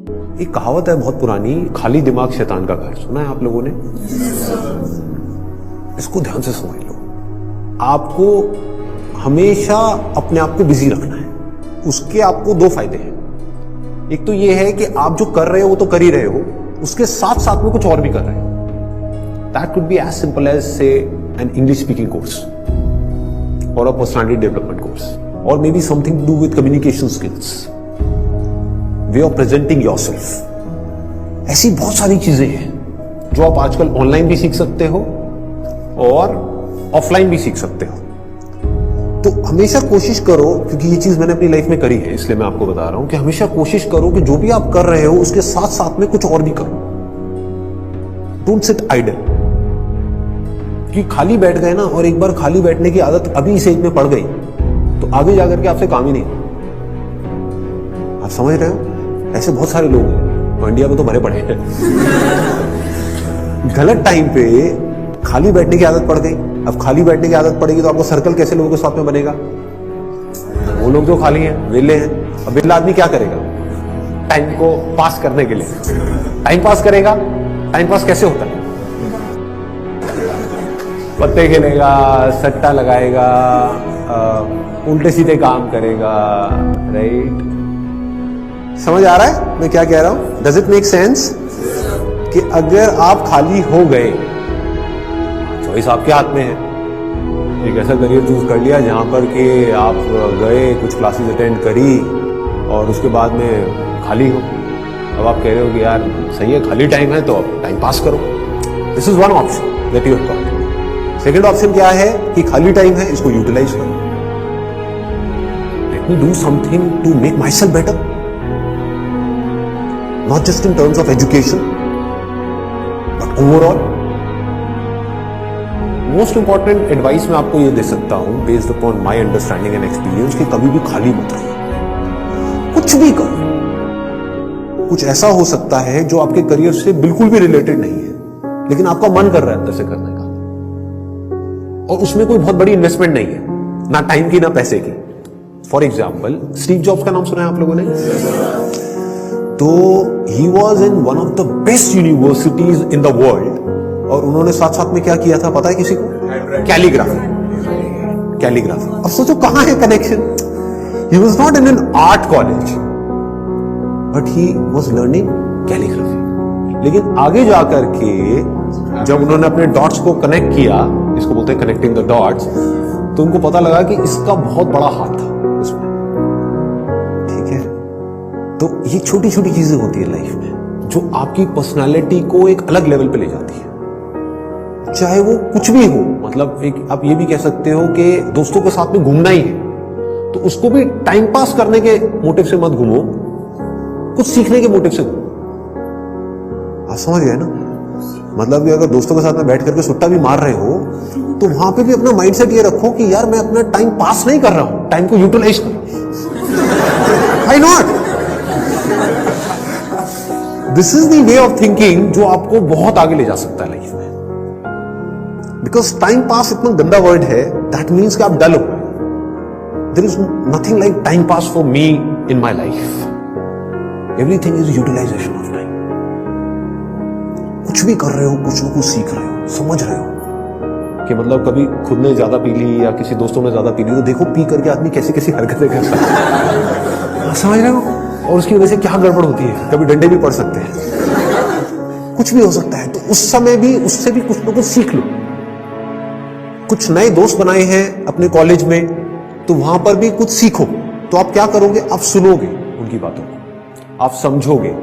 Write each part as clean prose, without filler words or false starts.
एक कहावत है बहुत पुरानी, खाली दिमाग शैतान का घर। सुना है आप लोगों ने? इसको ध्यान से समझ लो। आपको हमेशा अपने आप को बिजी रखना है। उसके आपको दो फायदे हैं। एक तो ये है कि आप जो कर रहे हो वो तो कर ही रहे हो, उसके साथ साथ में कुछ और भी कर रहे हो। That could be as simple as say an English speaking course और अ पर्सनालिटी डेवलपमेंट कोर्स, और maybe something to do with communication skills, way of presenting yourself. ऐसी बहुत सारी चीजें हैं जो आप आजकल ऑनलाइन भी सीख सकते हो और ऑफलाइन भी सीख सकते हो। तो हमेशा कोशिश करो, क्योंकि ये चीज मैंने अपनी लाइफ में करी है इसलिए मैं आपको बता रहा हूं, कि हमेशा कोशिश करो कि जो भी आप कर रहे हो उसके साथ साथ में कुछ और भी करो। Don't sit idle. कि खाली बैठ गए ना, और एक बार खाली बैठने की आदत अभी इस एज में पड़ गई तो आगे जाकर के आपसे काम ही नहीं। आप समझ रहे हो? ऐसे बहुत सारे लोग हैं तो इंडिया में तो भरे पड़े हैं। गलत टाइम पे खाली बैठने की आदत पड़ गई। अब खाली बैठने की आदत पड़ेगी तो आपको सर्कल कैसे लोगों के साथ में बनेगा? वो लोग जो खाली हैं, वेले हैं। अब वेला आदमी क्या करेगा टाइम को पास करने के लिए? टाइम पास करेगा। टाइम पास कैसे होता है? पत्ते खेलेगा, सट्टा लगाएगा, उल्टे सीधे काम करेगा। राइट? समझ आ रहा है मैं क्या कह रहा हूं? Does it make sense? कि अगर आप खाली हो गए, चॉइस आपके हाथ में है। एक ऐसा करियर चूज कर लिया जहां पर कि आप गए, कुछ क्लासेस अटेंड करी और उसके बाद में खाली हो। अब आप कह रहे हो कि यार सही है, खाली टाइम है तो अब टाइम पास करो। This is one option that you have got. Second option क्या है कि खाली टाइम है, इसको यूटिलाइज करो। Let me do something to make myself better, not just in terms of education but overall. Most important advice मैं आपको ये दे सकता हूं based upon my understanding and experience, कि कभी भी खाली मत रहो, कुछ भी करो। कुछ ऐसा हो सकता है जो आपके करियर से बिल्कुल भी रिलेटेड नहीं है, लेकिन आपका मन कर रहा है अंदर से करने का, और उसमें कोई बहुत बड़ी इन्वेस्टमेंट नहीं है, ना टाइम की ना पैसे की। फॉर एग्जाम्पल, स्टीव जॉब्स का नाम सुना है आप लोगों ने? तो he was in one of the best universities in the world, और उन्होंने साथ साथ में क्या किया था पता है किसी को? कैलीग्राफी। कैलीग्राफी। अब सोचो कहां है connection? He was not in an art college but he was learning calligraphy. लेकिन आगे जाकर के जब उन्होंने अपने डॉट्स को कनेक्ट किया, इसको बोलते हैं कनेक्टिंग द डॉट्स, तो उनको पता लगा कि इसका बहुत बड़ा हाथ था उसमें। ठीक है? तो ये छोटी छोटी चीजें होती है लाइफ में जो आपकी पर्सनालिटी को एक अलग लेवल पे ले जाती है। चाहे वो कुछ भी हो, मतलब एक आप ये भी कह सकते हो कि दोस्तों के साथ में घूमना ही है तो उसको भी टाइम पास करने के मोटिव से मत घूमो, कुछ सीखने के मोटिव से घूमो। आप समझ गए ना? मतलब कि अगर दोस्तों के साथ में बैठ करके सुट्टा भी मार रहे हो तो वहां पे भी अपना माइंडसेट ये रखो कि यार मैं अपना टाइम पास नहीं कर रहा हूं, टाइम को यूटिलाइज करो। Why not? This is the way of thinking जो आपको बहुत आगे ले जा सकता है लाइफ में। बिकॉज टाइम पास इतना गंदा वर्ड है, दैट मीन्स कि आप डल हो। There is nothing like time pass for me in my life. Everything is utilization of time. कुछ भी कर रहे हो, कुछ ना कुछ सीख रहे हो, समझ रहे हो कि मतलब कभी खुद ने ज्यादा पी ली या किसी दोस्तों ने ज्यादा पी ली तो देखो पी करके आदमी कैसी कैसी हरकतें करता है। समझ रहे हो? और उसकी वजह से क्या गड़बड़ होती है, कभी डंडे भी पड़ सकते हैं, कुछ भी हो सकता है। तो उस समय भी उससे भी कुछ ना कुछ सीख लो। कुछ नए दोस्त बनाए हैं अपने कॉलेज में तो वहां पर भी कुछ सीखो। तो आप क्या करोगे? आप सुनोगे उनकी बातों को, आप समझोगे,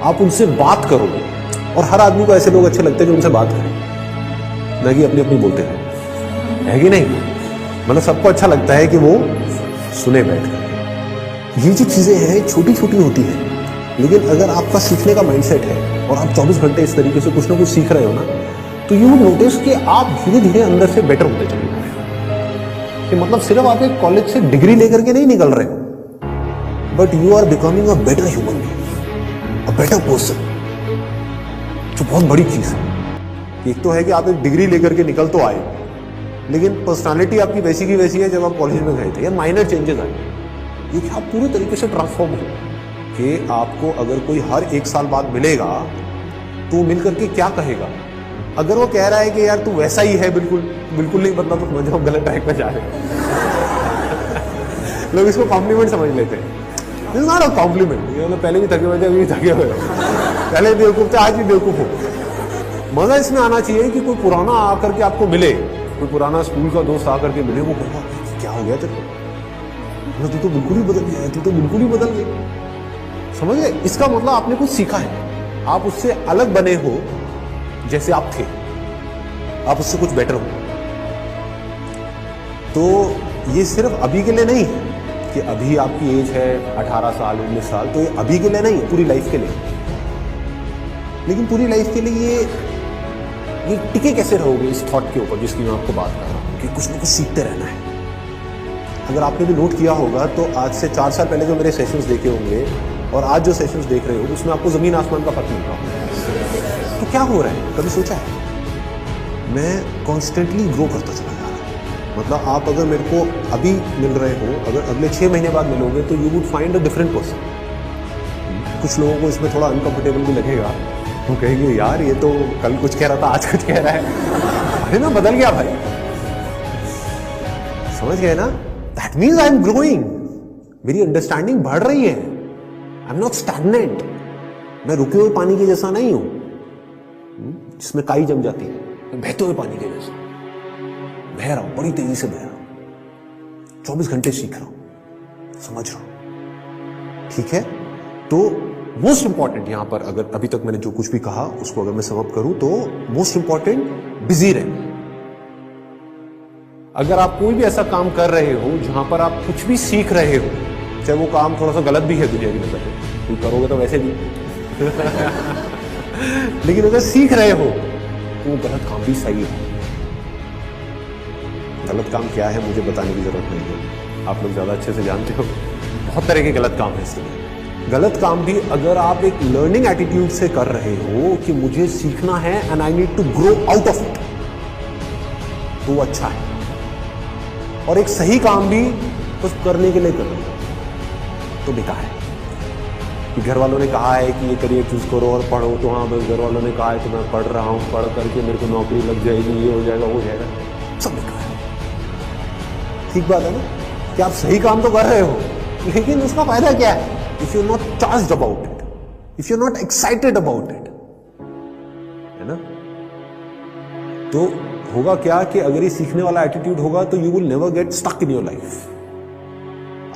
आप उनसे बात करोगे। और हर आदमी को ऐसे लोग अच्छे लगते हैं जो उनसे बात करें, ना कि अपनी अपनी बोलते हैं, है कि नहीं? मतलब सबको अच्छा लगता है कि वो सुने बैठ कर। ये जो चीजें हैं छोटी छोटी होती हैं, लेकिन अगर आपका सीखने का माइंडसेट है और आप 24 घंटे इस तरीके से कुछ ना कुछ सीख रहे हो ना, तो यू विल नोटिस कि आप धीरे धीरे अंदर से बेटर होते चले जा रहे हो। कि मतलब सिर्फ आप एक कॉलेज से डिग्री लेकर के नहीं निकल रहे हो, but you are becoming a better human being, a better person, जो बहुत बड़ी चीज है। एक तो है कि आप एक डिग्री लेकर के निकल तो आए, लेकिन पर्सनालिटी आपकी वैसी की वैसी है जब आप कॉलेज में गए थे, या माइनर चेंजेस आए, ये कि आप पूरे तरीके से ट्रांसफॉर्म हो। कि आपको अगर कोई हर 1 साल बाद मिलेगा तो मिल करके क्या कहेगा? अगर वो कह रहा है कि यार तू वैसा ही है, बिल्कुल बिल्कुल नहीं बदला, तो समझ जाओ गलत ट्रैक पे जा रहे हैं। लोग इसको कॉम्प्लीमेंट समझ लेते हैं। This is not a compliment. पहले भी थके हुए थे, अभी भी थके हुए हो, पहले बेवकूफ थे, आज भी बेवकूफ हो। मजा इसमें आना चाहिए कि कोई पुराना आकर के आपको मिले, कोई पुराना स्कूल का दोस्त आकर के मिले, वो कहेगा क्या हो गया तेरे को, तू तो बिल्कुल ही बदल गया है, तू तो बिल्कुल ही बदल गया। समझ गए? इसका मतलब आपने कुछ सीखा है, आप उससे अलग बने हो, जैसे आप थे, आप उससे कुछ बेटर हो। तो ये सिर्फ अभी के लिए नहीं है कि अभी आपकी एज है 18 साल 19 साल, तो ये अभी के लिए नहीं है, पूरी लाइफ के लिए। लेकिन पूरी लाइफ के लिए ये टिके कैसे रहोगे इस थॉट के ऊपर जिसकी मैं आपको बात कर रहा हूं कि कुछ ना कुछ सीखते रहना है। अगर आपने भी नोट किया होगा तो आज से 4 साल पहले जो मेरे सेशंस देखे होंगे और आज जो सेशंस देख रहे हो, उसमें आपको जमीन आसमान का फर्क मिल रहा होगा। तो क्या हो रहा है, कभी सोचा है? मैं कॉन्स्टेंटली ग्रो करता चला जा रहा हूं। मतलब आप अगर मेरे को अभी मिल रहे हो, अगर अगले 6 महीने बाद मिलोगे तो you would find a different person. कुछ लोगों को इसमें थोड़ा अनकंफर्टेबल भी लगेगा, वो कहेंगे यार ये तो कल कुछ कह रहा था, आज कुछ कह रहा है। अरे ना, बदल गया भाई। समझ गए ना? That means I am growing, मेरी अंडरस्टैंडिंग बढ़ रही है। I am not stagnant. मैं रुके हुए पानी के जैसा नहीं हूं जिसमें काई जम जाती है। मैं बहते हुए पानी के जैसा बह रहा हूं, बड़ी तेजी से बह रहा हूं, 24 घंटे सीख रहा हूं, समझ रहा हूं। ठीक है? तो मोस्ट इंपॉर्टेंट यहां पर, अगर अभी तक मैंने जो कुछ भी कहा उसको अगर मैं समअप करूं तो मोस्ट इंपॉर्टेंट, बिजी रहना। अगर आप कोई भी ऐसा काम कर रहे हो जहां पर आप कुछ भी सीख रहे हो, चाहे वो काम थोड़ा सा गलत भी है दुनिया की नजर में, कोई करोगे तो वैसे भी लेकिन अगर सीख रहे हो तो वो गलत काम भी सही है। गलत काम क्या है मुझे बताने की जरूरत नहीं है, आप लोग ज्यादा अच्छे से जानते हो। बहुत तरह के गलत काम है इसलिए। गलत काम भी अगर आप एक लर्निंग एटीट्यूड से कर रहे हो कि मुझे सीखना है and I need to grow out of it, तो वो अच्छा है। और एक सही काम भी बस करने के लिए कर रहे हो तो बेकार है। कि घर वालों ने कहा है कि ये करियर चूज करो और पढ़ो, तो हाँ बस घर वालों ने कहा है तो मैं पढ़ रहा हूँ, पढ़ करके मेरे को नौकरी लग जाएगी, ये हो जाएगा, वो जाएगा, सब बेकार है। ठीक बात है ना कि आप सही काम तो कर रहे हो, लेकिन उसका फायदा क्या है? If you're not charged about it, if you're not excited about it, है ना? तो होगा क्या कि अगर ये सीखने वाला एटीट्यूड होगा तो you will never get stuck in your life.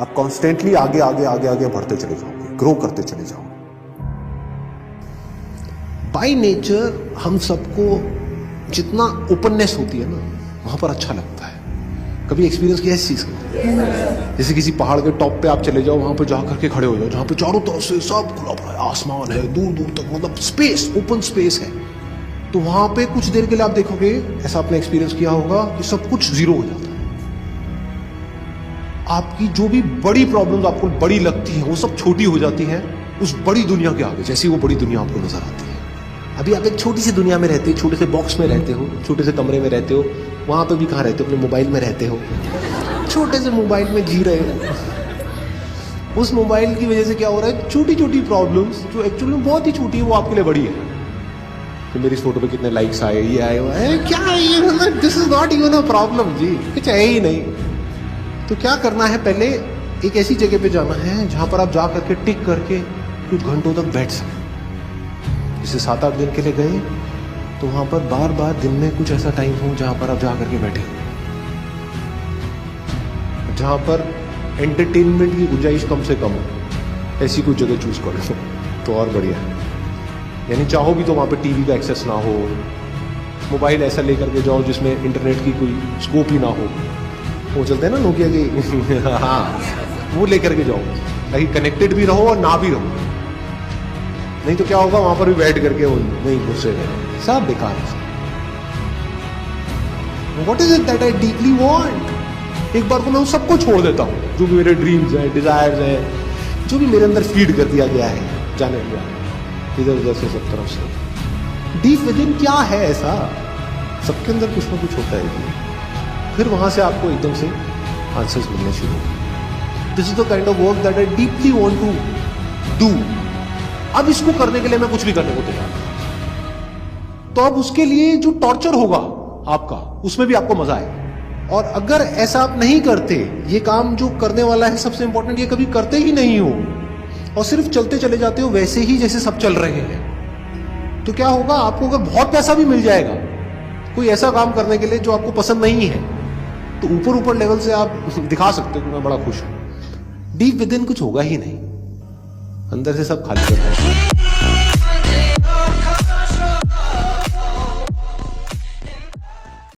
आप कॉन्स्टेंटली आगे आगे आगे आगे बढ़ते चले जाओगे, ग्रो करते चले जाओगे। बाय नेचर हम सबको जितना ओपननेस होती है ना, वहां पर अच्छा लगता है। कभी एक्सपीरियंस किया इस चीज का? जैसे किसी पहाड़ के टॉप पे आप चले जाओ, वहां पे जाकर के खड़े हो जाओ, जहां पे चारों तरफ से सब खुला पड़ा है, आसमान है, दूर दूर तक, मतलब स्पेस, ओपन स्पेस है। तो वहां पे कुछ देर के लिए आप देखोगे, ऐसा आपने एक्सपीरियंस किया होगा कि सब कुछ जीरो हो जाता है। आपकी जो भी बड़ी प्रॉब्लम्स आपको बड़ी लगती है, वो सब छोटी हो जाती है उस बड़ी दुनिया के आगे, जैसी वो बड़ी दुनिया आपको नजर आती है। अभी आप एक छोटी सी दुनिया में रहते हो, छोटे से बॉक्स में रहते हो, छोटे से कमरे में रहते हो, वहां पे भी कहाँ रहते हो? अपने मोबाइल में रहते हो, छोटे से मोबाइल में जी रहे हो। उस मोबाइल की वजह से क्या हो रहा है? छोटी छोटी प्रॉब्लम्स जो एक्चुअली में बहुत ही छोटी है, वो आपके लिए बड़ी है। कि मेरी इस फोटो पे कितने लाइक्स आए, ये आए, वो आए, क्या है ये? मतलब this is not even a problem जी, कुछ है ही नहीं। तो क्या करना है? पहले एक ऐसी जगह पे जाना है जहां पर आप जा करके टिक करके कुछ घंटों तक बैठ सकें। जैसे 7-8 दिन के लिए गए तो वहां पर बार बार दिन में कुछ ऐसा टाइम हो जहां पर आप जा करके बैठे हो, जहां पर एंटरटेनमेंट की गुंजाइश कम से कम हो। ऐसी कोई जगह चूज कर लो तो और बढ़िया है। यानी चाहो भी तो वहां पर टीवी का एक्सेस ना हो, मोबाइल ऐसा लेकर के जाओ जिसमें इंटरनेट की कोई स्कोप ही ना हो। वो चलते हैं ना नोकिया की हाँ, वो लेकर के जाओ ताकि कनेक्टेड भी रहो और ना भी रहो। नहीं तो क्या होगा, वहां पर भी बैठ करके वो नहीं घुसेगा, सब बेकार है। What is it that I deeply want? एक बार को मैं उन सबको छोड़ देता हूँ, जो भी मेरे ड्रीम्स हैं, डिजायर्स हैं, जो भी मेरे अंदर फीड कर दिया गया है, जाने दिया इधर उधर से, सब तरफ से। डीप विदिन क्या है ऐसा? सबके अंदर कुछ ना कुछ होता है। फिर वहां से आपको एकदम से आंसर्स मिलने शुरू। This is the kind of work that I deeply want to do. अब इसको करने के लिए मैं कुछ भी करने को तैयार हूं। तो अब उसके लिए जो टॉर्चर होगा आपका, उसमें भी आपको मजा आएगा। और अगर ऐसा आप नहीं करते, ये काम जो करने वाला है सबसे इंपॉर्टेंट, ये कभी करते ही नहीं हो और सिर्फ चलते चले जाते हो वैसे ही जैसे सब चल रहे हैं, तो क्या होगा, आपको अगर बहुत पैसा भी मिल जाएगा कोई ऐसा काम करने के लिए जो आपको पसंद नहीं है, तो ऊपर ऊपर लेवल से आप दिखा सकते हो कि मैं बड़ा खुश हूं। डीप विद इन कुछ होगा ही नहीं, अंदर से सब खाली रहता है।